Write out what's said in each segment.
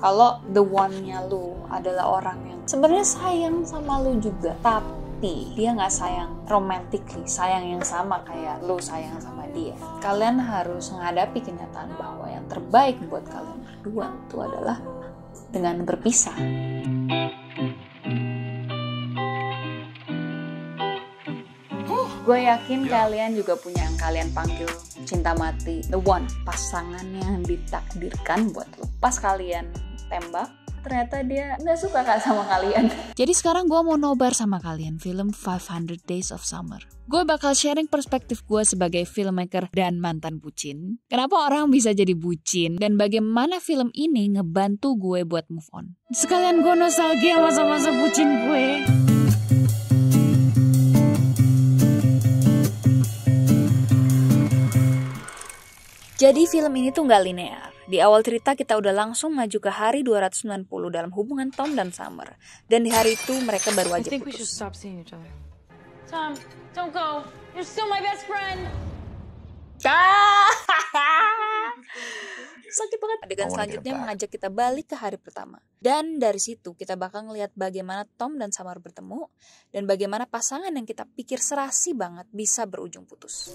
Kalau the one-nya lu adalah orang yang sebenarnya sayang sama lu juga, tapi dia nggak sayang romantically, sayang yang sama kayak lu sayang sama dia. Kalian harus menghadapi kenyataan bahwa yang terbaik buat kalian berdua itu adalah dengan berpisah. Gue yakin kalian juga punya yang kalian panggil cinta mati, the one, pasangan yang ditakdirkan buat lo. Pas kalian tembak, ternyata dia nggak suka kak sama kalian. Jadi sekarang gue mau nobar sama kalian film 500 Days of Summer. Gue bakal sharing perspektif gue sebagai filmmaker dan mantan bucin. Kenapa orang bisa jadi bucin dan bagaimana film ini ngebantu gue buat move on. Sekalian gue nostalgia masa-masa bucin gue. Jadi film ini tuh nggak linear. Di awal cerita kita udah langsung maju ke hari 290 dalam hubungan Tom dan Summer. Dan di hari itu mereka baru aja putus. Tom, don't go. You're still my best friend. Sakit banget. Adegan selanjutnya mengajak kita balik ke hari pertama. Dan dari situ kita bakal ngeliat bagaimana Tom dan Summer bertemu. Dan bagaimana pasangan yang kita pikir serasi banget bisa berujung putus.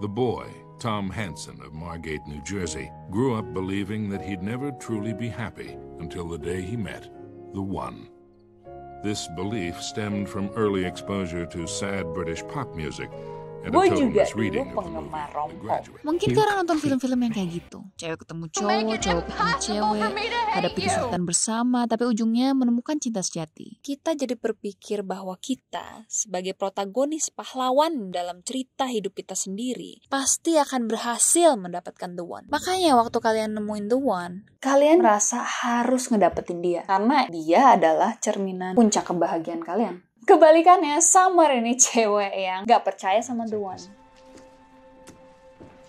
The boy, Tom Hansen of Margate, New Jersey, grew up believing that he'd never truly be happy until the day he met the one. This belief stemmed from early exposure to sad British pop music and a total misreading of the movie The Graduate. Mungkin karena nonton film-film yang kayak gitu. Cewek ketemu cowok, cowok ketemu cewek, hadapi kesulitan bersama, tapi ujungnya menemukan cinta sejati. Kita jadi berpikir bahwa kita sebagai protagonis pahlawan dalam cerita hidup kita sendiri pasti akan berhasil mendapatkan the one. Makanya waktu kalian nemuin the one, kalian merasa harus ngedapetin dia. Karena dia adalah cerminan puncak kebahagiaan kalian. Kebalikannya, Summer ini cewek yang gak percaya sama the one.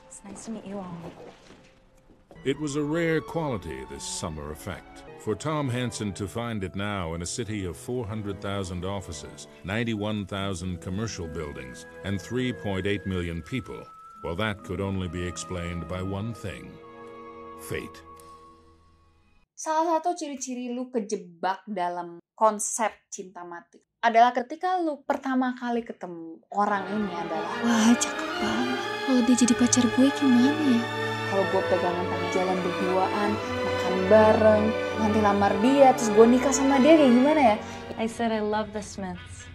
It's nice to meet you all. It was a rare quality, this summer effect. For Tom Hansen to find it now in a city of 400,000 offices, 91,000 commercial buildings, and 3.8 million people, well, that could only be explained by one thing: fate. Salah satu ciri-ciri lu kejebak dalam konsep cinta mati adalah ketika lu pertama kali ketemu orang ini adalah, wah cakep banget, kalau dia jadi pacar gue gimana ya? Kalau gue pegangan tangan jalan berduaan, makan bareng, nanti lamar dia, terus gue nikah sama dia kayak gimana ya? I said I love the Smiths.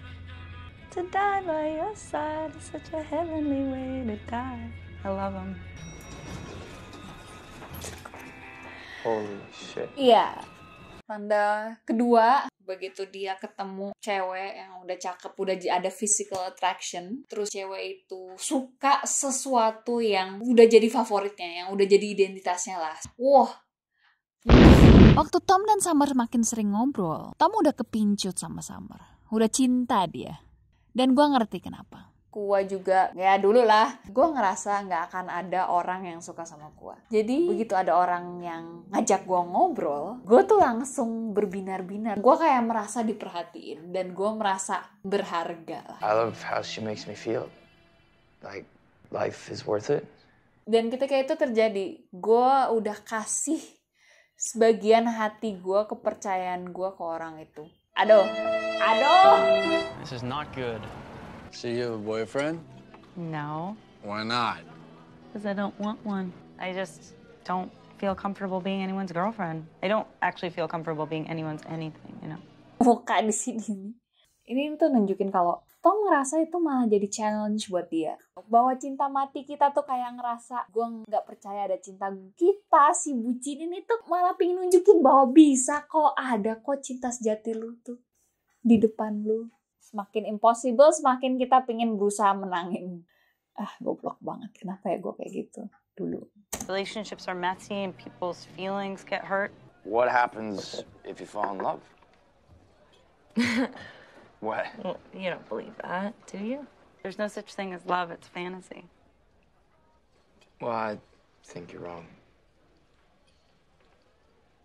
To die by your side is such a heavenly way to die. I love them. Holy shit. Iya. Tanda kedua, begitu dia ketemu cewek yang udah cakep, udah ada physical attraction, terus cewek itu suka sesuatu yang udah jadi favoritnya, yang udah jadi identitasnya lah. Wah. Waktu Tom dan Summer makin sering ngobrol, Tom udah kepincut sama Summer. Udah cinta dia. Dan gue ngerti kenapa. Gua juga, ya dulu lah, gue ngerasa gak akan ada orang yang suka sama gue. Jadi begitu ada orang yang ngajak gue ngobrol, gue tuh langsung berbinar-binar. Gue kayak merasa diperhatiin dan gue merasa berharga lah. I love how she makes me feel. Like life is worth it. Dan ketika itu terjadi, gue udah kasih sebagian hati gue, kepercayaan gue ke orang itu. Aduh. This is not good. So you have a boyfriend? No, Why not? because I don't want one. I just don't feel comfortable being anyone's girlfriend. I don't actually feel comfortable being anyone's anything, you know. Muka di sini. Ini tuh nunjukin kalau Tom ngerasa itu malah jadi challenge buat dia. Bahwa cinta mati kita tuh kayak ngerasa gue nggak percaya ada cinta kita, si bucin ini tuh malah pengen nunjukin bahwa bisa kok, ada kok cinta sejati lu tuh di depan lu. Semakin impossible, semakin kita pengen berusaha menangin. Goblok banget. Kenapa ya gue kayak gitu dulu? Relationships are messy and people's feelings get hurt. What happens if you fall in love? What? Well, you don't believe that, do you? There's no such thing as love, it's fantasy. Well, I think you're wrong.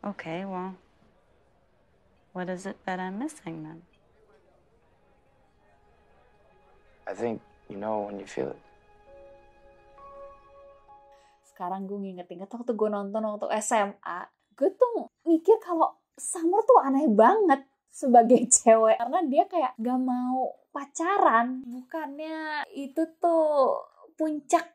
Okay, well, what is it that I'm missing then? I think you know when you feel it. Sekarang gue nginget-inget waktu gue nonton waktu SMA, gue tuh mikir kalau Summer tuh aneh banget sebagai cewek. Karena dia kayak gak mau pacaran. Bukannya itu tuh puncak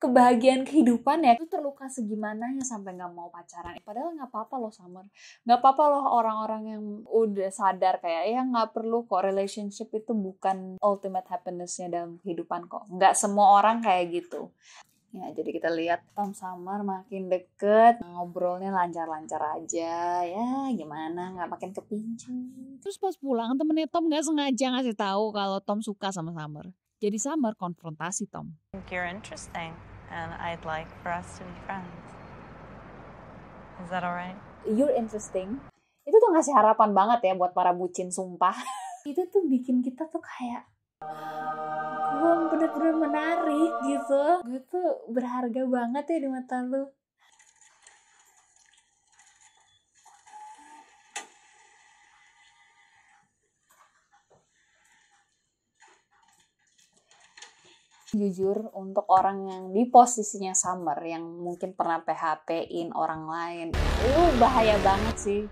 kebahagiaan kehidupan ya. Itu terluka segimananya sampai gak mau pacaran. Padahal gak apa-apa loh Summer. Gak apa-apa loh orang-orang yang udah sadar kayak ya gak perlu kok, relationship itu bukan ultimate happiness-nya dalam kehidupan kok. Gak semua orang kayak gitu. Ya, jadi kita lihat Tom Summer makin deket, ngobrolnya lancar-lancar aja, ya gimana, nggak makin kepincu. Terus pas pulang temennya Tom nggak sengaja ngasih tahu kalau Tom suka sama Summer. Jadi Summer konfrontasi Tom. I think you're interesting, and I'd like for us to be friends. Is that alright? You're interesting. Itu tuh ngasih harapan banget ya buat para bucin sumpah. Itu tuh bikin kita tuh kayak, gue bener-bener menarik gitu. Gue tuh berharga banget ya di mata lu. Jujur, untuk orang yang di posisinya Summer, yang mungkin pernah PHP-in orang lain, itu bahaya banget sih.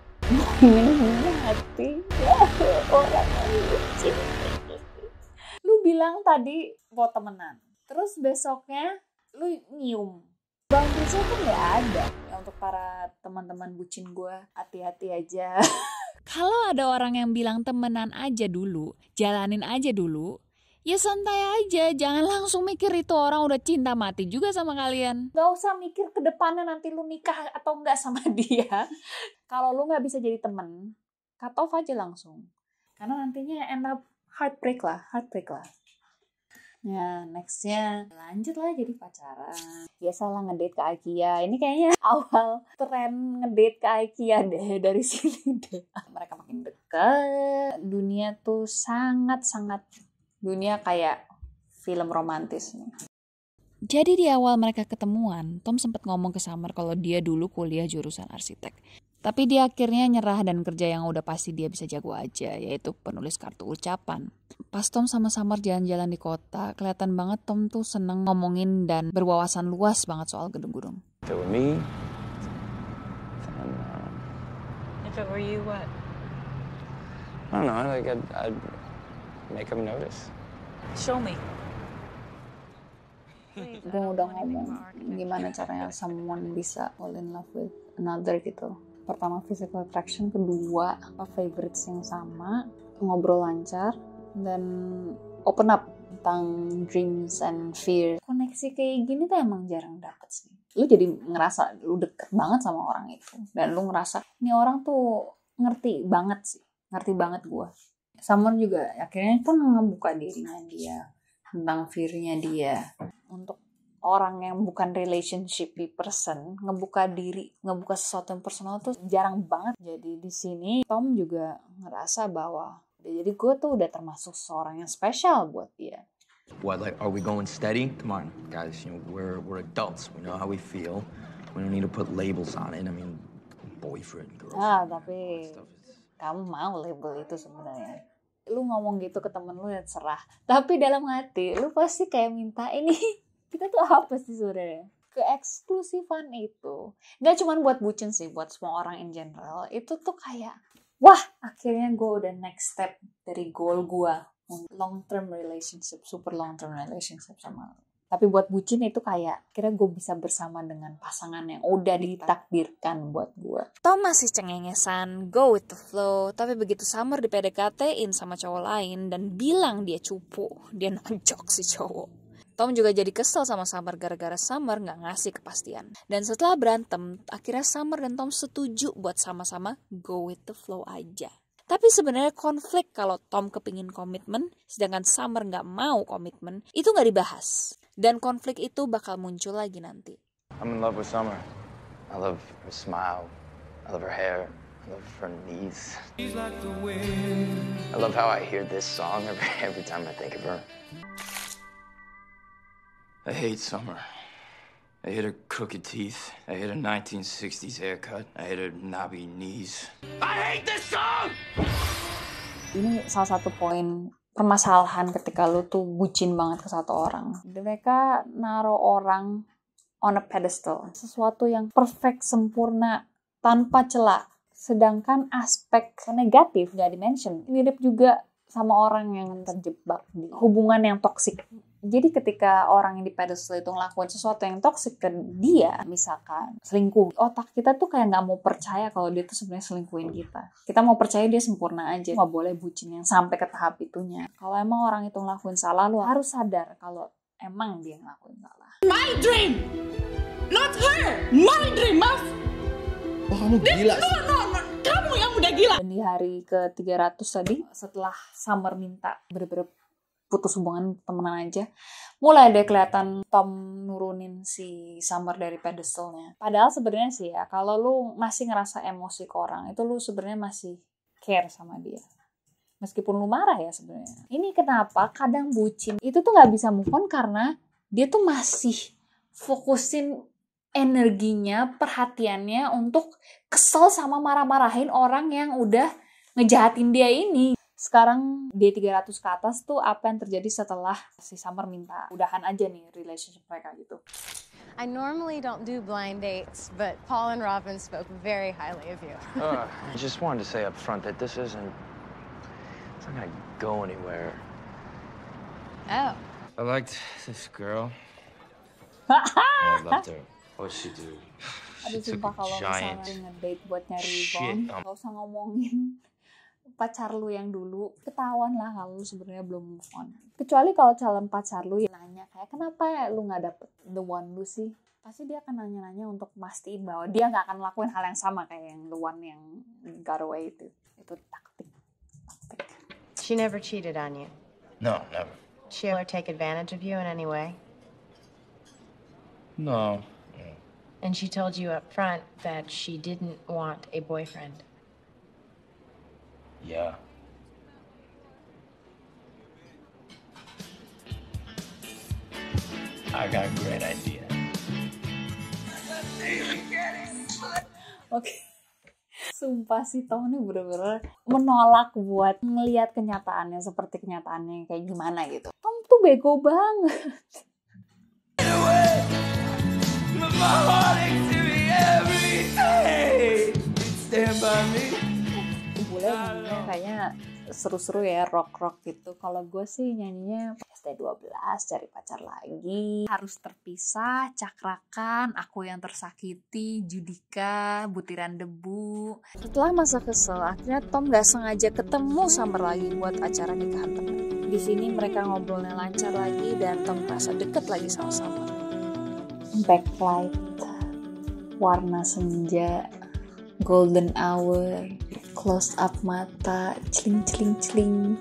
Ini hati ya, orang yang bucin. Lu bilang tadi mau temenan, terus besoknya lu nyium. Boundariesnya tuh nggak ada. Ya, untuk para teman-teman bucin gue, hati-hati aja. Kalau ada orang yang bilang temenan aja dulu, jalanin aja dulu, ya santai aja, jangan langsung mikir itu orang udah cinta mati juga sama kalian. Gak usah mikir ke depannya nanti lu nikah atau enggak sama dia. Kalau lu gak bisa jadi temen, cut off aja langsung. Karena nantinya end up heartbreak lah. Ya, nextnya lanjut lah jadi pacaran. Biasalah ngedate ke IKEA. Ini kayaknya awal tren ngedate ke IKEA deh, dari sini deh. Mereka makin dekat. Dunia tuh sangat-sangat dunia kayak film romantis nih. Jadi di awal mereka ketemuan, Tom sempat ngomong ke Summer kalau dia dulu kuliah jurusan arsitek. Tapi dia akhirnya nyerah dan kerja yang udah pasti dia bisa jago aja, yaitu penulis kartu ucapan. Pas Tom sama Summer jalan-jalan di kota, kelihatan banget Tom tuh seneng ngomongin dan berwawasan luas banget soal gedung-gedung. If it were me, then, If it were you, what? I don't know, like I'd make them notice. Show me. Gue udah ngomong gimana caranya someone bisa fall in love with another gitu. Pertama physical attraction, kedua favorites yang sama, ngobrol lancar, dan open up tentang dreams and fear. Koneksi kayak gini tuh emang jarang dapet sih. Lu jadi ngerasa lu deket banget sama orang itu, dan lu ngerasa ini orang tuh ngerti banget gue. Summer juga akhirnya kan ngebuka dirinya dia tentang fear-nya dia. Untuk orang yang bukan relationship person, ngebuka sesuatu yang personal tuh jarang banget. Jadi di sini Tom juga ngerasa bahwa jadi gue tuh udah termasuk seorang yang spesial buat dia. What, like, are we going steady? Come on, guys, you know, we're adults. We know how we feel. We don't need to put labels on it. I mean, boyfriend, girlfriend. Tapi kamu mau label itu sebenarnya. Lu ngomong gitu ke temen lu ya serah. Tapi dalam hati lu pasti kayak minta ini. Kita tuh apa sih sebenarnya? Keeksklusifan itu gak cuma buat bucin sih, buat semua orang in general. Itu tuh kayak, wah akhirnya gue udah next step dari goal gue, long term relationship, super long term relationship sama lu. Tapi buat bucin itu kayak, kira gue bisa bersama dengan pasangan yang udah ditakdirkan buat gue. Tom masih cengengesan, go with the flow. Tapi begitu Summer di PDKT-in sama cowok lain dan bilang dia cupu, dia nonjok si cowok. Tom juga jadi kesel sama Summer gara-gara Summer gak ngasih kepastian. Dan setelah berantem, akhirnya Summer dan Tom setuju buat sama-sama go with the flow aja. Tapi sebenarnya konflik kalau Tom kepingin komitmen, sedangkan Summer gak mau komitmen, itu gak dibahas. Dan konflik itu bakal muncul lagi nanti. I'm in love with Summer. I love her smile. I love her hair. I love her knees. I love how I hear this song every time I think of her. I hate Summer. I hate her crooked teeth. I hate her 1960s haircut. I hate her knobby knees. I hate this song! Ini salah satu poin permasalahan ketika lu tuh bucin banget ke satu orang. Mereka naruh orang on a pedestal. Sesuatu yang perfect, sempurna, tanpa celah. Sedangkan aspek negatif gak dimention. Mirip juga sama orang yang terjebak di hubungan yang toksik. Jadi ketika orang yang di pedestal itu ngelakuin sesuatu yang toksik ke dia, misalkan selingkuh, otak kita tuh kayak nggak mau percaya kalau dia tuh sebenarnya selingkuhin kita. Kita mau percaya dia sempurna aja, nggak boleh bucin yang sampai ke tahap itunya. Kalau emang orang itu ngelakuin salah, lu harus sadar kalau emang dia ngelakuin salah. My dream, not her. My dream, Mas. Wah, kamu gila sih. No, kamu yang udah gila. Dan di hari ke-300 tadi, setelah Summer minta bener-bener putus hubungan temenan aja, mulai deh kelihatan Tom nurunin si Summer dari pedestalnya. Padahal sebenarnya sih ya, kalau lu masih ngerasa emosi ke orang, itu lu sebenarnya masih care sama dia. Meskipun lu marah ya sebenarnya. Ini kenapa kadang bucin itu tuh nggak bisa move on karena dia tuh masih fokusin energinya, perhatiannya untuk kesel sama marah-marahin orang yang udah ngejahatin dia ini. Sekarang D300 ke atas tuh apa yang terjadi setelah si Summer minta udahan aja nih relationship mereka gitu. I normally don't do blind dates, but Paul and Robin spoke very highly of you. I just wanted to say up front that it's not gonna go anywhere. Oh. I liked this girl. I loved her. What'd she do? Aduh sumpah kalau misalnya ngedate buat nyari bond, gak usah ngomongin pacar lu yang dulu, ketahuan lah kalau lu sebenarnya belum move on. Kecuali kalau calon pacar lu yang nanya kayak kenapa ya lu nggak dapet the one lu sih, pasti dia akan nanya-nanya untuk mastiin bahwa dia nggak akan lakuin hal yang sama kayak yang the one yang got away itu taktik. She never cheated on you? No, never. She ever take advantage of you in any way? No. And she told you up front that she didn't want a boyfriend? Yeah. I got a great idea. Oke. Sumpah sih Tom ini bener-bener menolak buat ngelihat kenyataannya seperti kenyataannya kayak gimana gitu. Tom tuh bego banget. Boleh nyanyinya kayaknya seru-seru ya, rock-rock gitu. Kalau gue sih nyanyinya ST12, cari pacar lagi, harus terpisah, cakrakan, aku yang tersakiti, Judika, butiran debu. Setelah masa kesel, akhirnya Tom gak sengaja ketemu Summer lagi buat acara nikahan temen. Di sini mereka ngobrolnya lancar lagi dan Tom merasa deket lagi sama Summer. Backlight, warna senja, golden hour, close up mata, celing.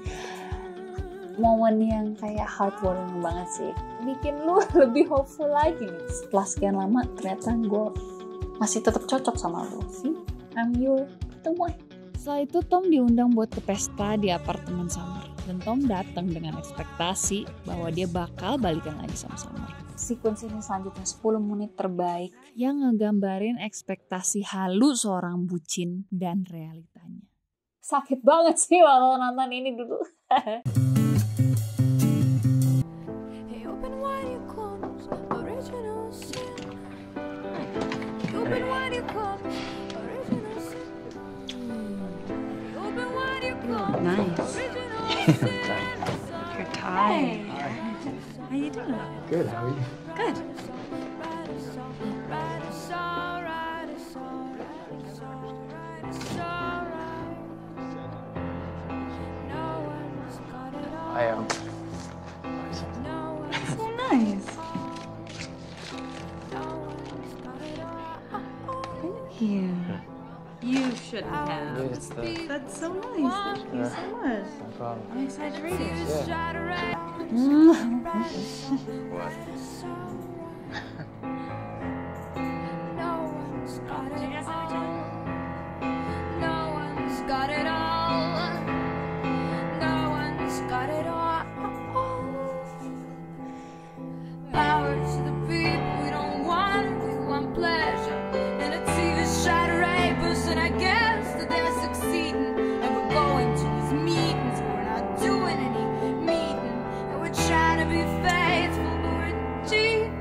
Momen yang kayak heartwarming banget sih. Bikin lu lebih hopeful lagi nih. Setelah sekian lama ternyata gue masih tetap cocok sama lu. See, I'm your the one. Setelah itu Tom diundang buat ke pesta di apartemen Summer. Dan Tom datang dengan ekspektasi bahwa dia bakal balikan lagi sama Summer. Sequence ini selanjutnya 10 menit terbaik yang ngegambarin ekspektasi halu seorang bucin dan realitanya. Sakit banget sih waktu nonton ini dulu. Nice. You're tired. How you doing? Good, how are you? Good. So nice. Thank you. You shouldn't have. Dude, it's the... That's so nice. Thank you so much. No problem. I'm exaggerating. What? Trying to be faithful, but we're cheating.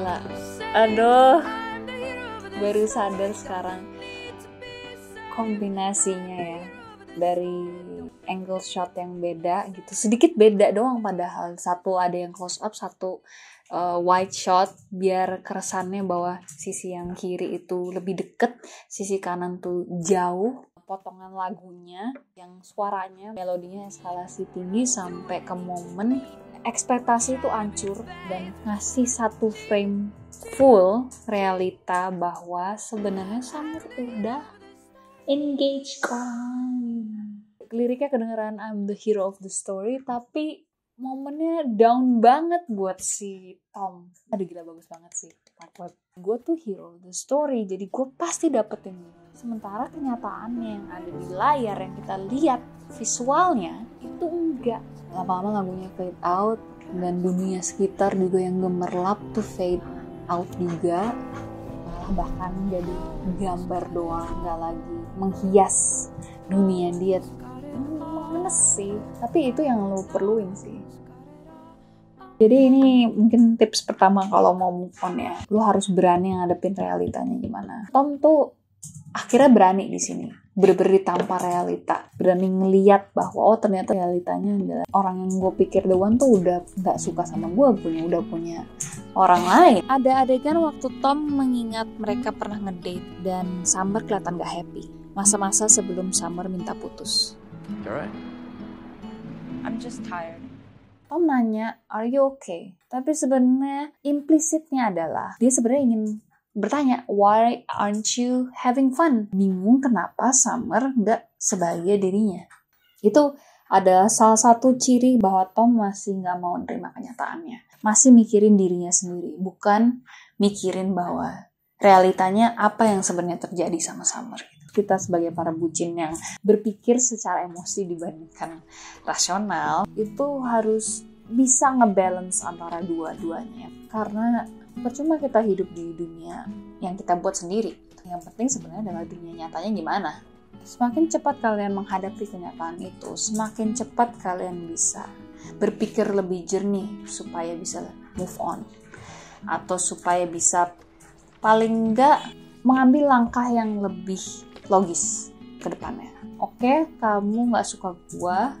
gila. Aduh, baru sadar sekarang kombinasinya ya, dari angle shot yang beda gitu, sedikit beda doang, padahal satu ada yang close up, satu wide shot, biar keresannya bahwa sisi yang kiri itu lebih deket, sisi kanan tuh jauh. Potongan lagunya yang suaranya, melodinya eskalasi tinggi sampai ke momen ekspektasi itu hancur dan ngasih satu frame full realita bahwa sebenarnya Summer udah engage orang. Liriknya kedengeran I'm the hero of the story, tapi momennya down banget buat si Tom. Aduh gila, bagus banget sih. Gue tuh hero of the story, jadi gue pasti dapetin ini. Sementara kenyataannya yang ada di layar yang kita lihat visualnya itu enggak. Lama-lama lagunya fade out dan dunia sekitar juga yang gemerlap tuh fade out juga. Malah bahkan jadi gambar doang, nggak lagi menghias dunia dia. Mana sih? Tapi itu yang lo perluin sih. Jadi ini mungkin tips pertama kalau mau move on ya. Lo harus berani ngadepin realitanya gimana. Tom tuh akhirnya berani di sini, bener-bener ditampar realita, berani ngeliat bahwa oh ternyata realitanya adalah orang yang gue pikir the one tuh udah nggak suka sama gue, udah punya orang lain. Ada adegan waktu Tom mengingat mereka pernah ngedate dan Summer kelihatan gak happy, masa-masa sebelum Summer minta putus. Alright. I'm just tired. Tom nanya, are you okay? Tapi sebenarnya implisitnya adalah dia sebenarnya ingin bertanya, why aren't you having fun? Bingung kenapa Summer gak sebahagia dirinya. Itu ada salah satu ciri bahwa Tom masih gak mau nerima kenyataannya. Masih mikirin dirinya sendiri, bukan mikirin bahwa realitanya apa yang sebenarnya terjadi sama Summer. Kita sebagai para bucin yang berpikir secara emosi dibandingkan rasional, itu harus bisa ngebalance antara dua-duanya. Karena percuma kita hidup di dunia yang kita buat sendiri. Yang penting sebenarnya adalah dunia nyatanya gimana. Semakin cepat kalian menghadapi kenyataan itu, semakin cepat kalian bisa berpikir lebih jernih supaya bisa move on. Atau supaya bisa paling enggak mengambil langkah yang lebih logis ke depannya. Oke, kamu gak suka gua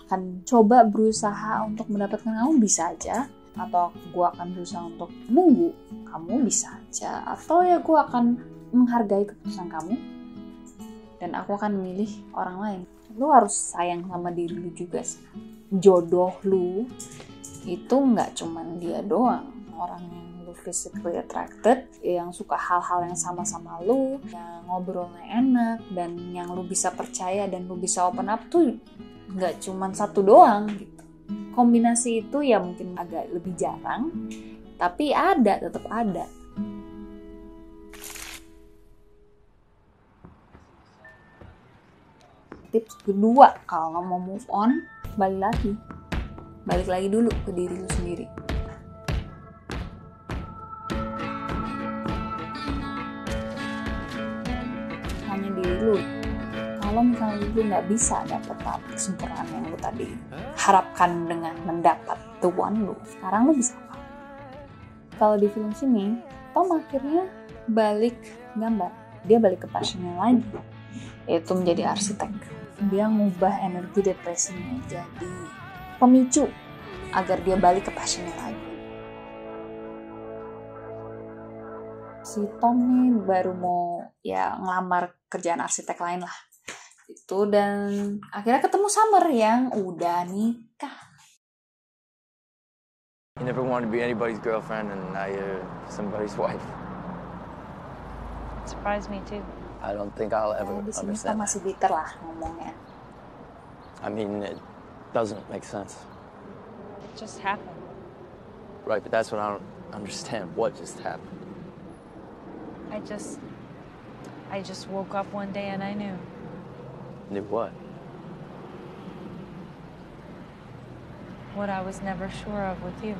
akan coba berusaha untuk mendapatkan kamu, bisa aja. Atau gue akan berusaha untuk nunggu, kamu bisa aja. Atau ya gue akan menghargai keputusan kamu dan aku akan memilih orang lain. Lu harus sayang sama diri lu juga sih. Jodoh lu itu gak cuman dia doang. Orang yang lu physically attracted, yang suka hal-hal yang sama-sama lu, yang ngobrolnya enak, dan yang lu bisa percaya dan lu bisa open up tuh gak cuman satu doang gitu. Kombinasi itu ya mungkin agak lebih jarang, tapi ada, tetap ada. Tips kedua, kalau mau move on, balik lagi dulu ke diri lu sendiri. Hanya diri lu. Kalau misalnya lu nggak bisa dapet kesempurnaan yang lu tadi harapkan dengan mendapat the one lu, sekarang lu bisa apa? Kalau di film sini, Tom akhirnya balik gambar. Dia balik ke passionnya lagi, yaitu menjadi arsitek. Dia ngubah energi depresinya jadi pemicu agar dia balik ke passionnya lagi. Si Tom nih baru mau ya ngelamar kerjaan arsitek lain lah. Itu dan akhirnya ketemu Summer yang udah nikah. You never wanted to be anybody's girlfriend and now you're somebody's wife. It surprised me too. I don't think I'll ever Di sini understand Tom masih bitter lah ngomongnya. I mean, it doesn't make sense. It just happened. Right, but that's what I don't understand. What just happened? I just woke up one day and I knew. Knew what? What I was never sure of with you.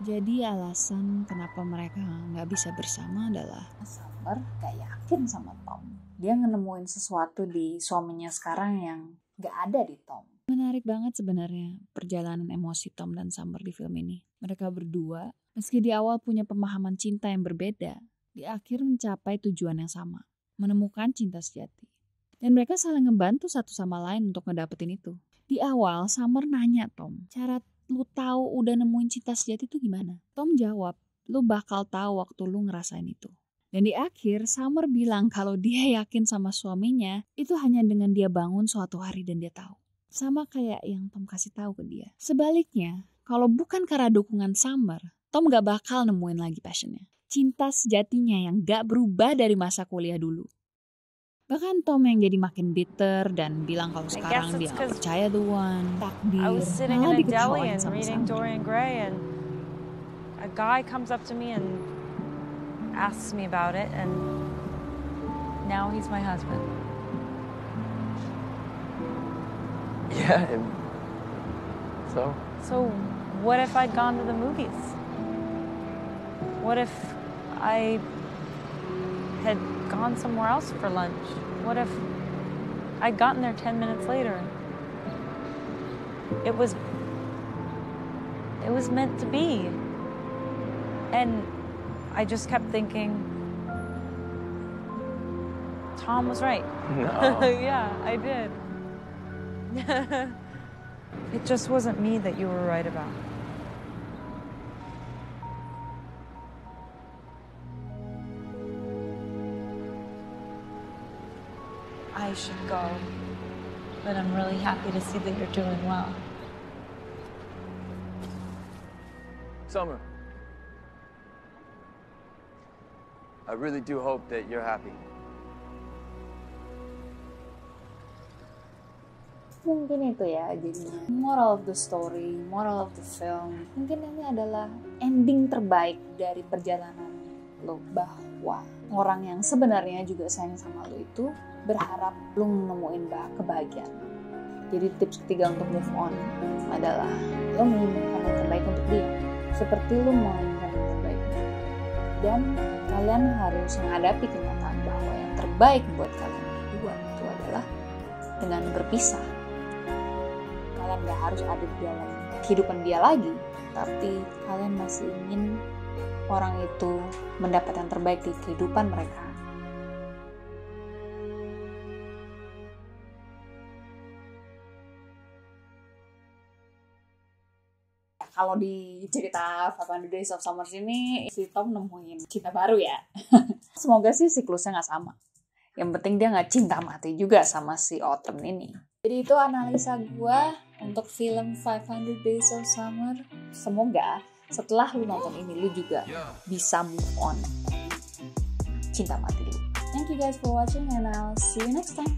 Jadi alasan kenapa mereka nggak bisa bersama adalah Summer gak yakin sama Tom. Dia nemuin sesuatu di suaminya sekarang yang nggak ada di Tom. Menarik banget sebenarnya perjalanan emosi Tom dan Summer di film ini. Mereka berdua, meski di awal punya pemahaman cinta yang berbeda, di akhir mencapai tujuan yang sama, menemukan cinta sejati. Dan mereka saling ngebantu satu sama lain untuk ngedapetin itu. Di awal, Summer nanya Tom, cara lu tahu udah nemuin cinta sejati itu gimana? Tom jawab, lu bakal tahu waktu lu ngerasain itu. Dan di akhir, Summer bilang kalau dia yakin sama suaminya, itu hanya dengan dia bangun suatu hari dan dia tahu. Sama kayak yang Tom kasih tahu ke dia. Sebaliknya, kalau bukan karena dukungan Summer, Tom gak bakal nemuin lagi passionnya. Cinta sejatinya yang gak berubah dari masa kuliah dulu. Bahkan Tom yang jadi makin bitter dan bilang kalau sekarang dia gak percaya the one, takdir, malah diketawain sama Summer. Dorian Gray and a guy comes up to me and asks me about it and now he's my husband. Yeah, and So what if I'd gone to the movies? What if I had gone somewhere else for lunch? What if I'd gotten there 10 minutes later? It was meant to be. And I just kept thinking, Tom was right. No. Yeah, I did. It just wasn't me that you were right about. I should go, but I'm really happy to see that you're doing well. Summer, I really do hope that you're happy. Mungkin itu ya jadinya moral of the story, moral of the film. Mungkin ini adalah ending terbaik dari perjalanan lo, bahwa orang yang sebenarnya juga sayang sama lo itu berharap lo nemuin kebahagiaan. Jadi tips ketiga untuk move on adalah lo menginginkan yang terbaik untuk dia, seperti lo menginginkan yang terbaik. Dan kalian harus menghadapi kenyataan bahwa yang terbaik buat kalian berdua itu adalah dengan berpisah. Kalian gak harus ada di dalam kehidupan dia lagi, tapi kalian masih ingin orang itu mendapat yang terbaik di kehidupan mereka. Kalau di cerita 500 Days of Summer ini, si Tom nemuin cinta baru ya. Semoga sih siklusnya gak sama. Yang penting dia gak cinta mati juga sama si Autumn ini. Jadi itu analisa gue untuk film 500 Days of Summer. Semoga setelah lu nonton ini, lu juga bisa move on. Cinta mati dulu. Thank you guys for watching and I'll see you next time.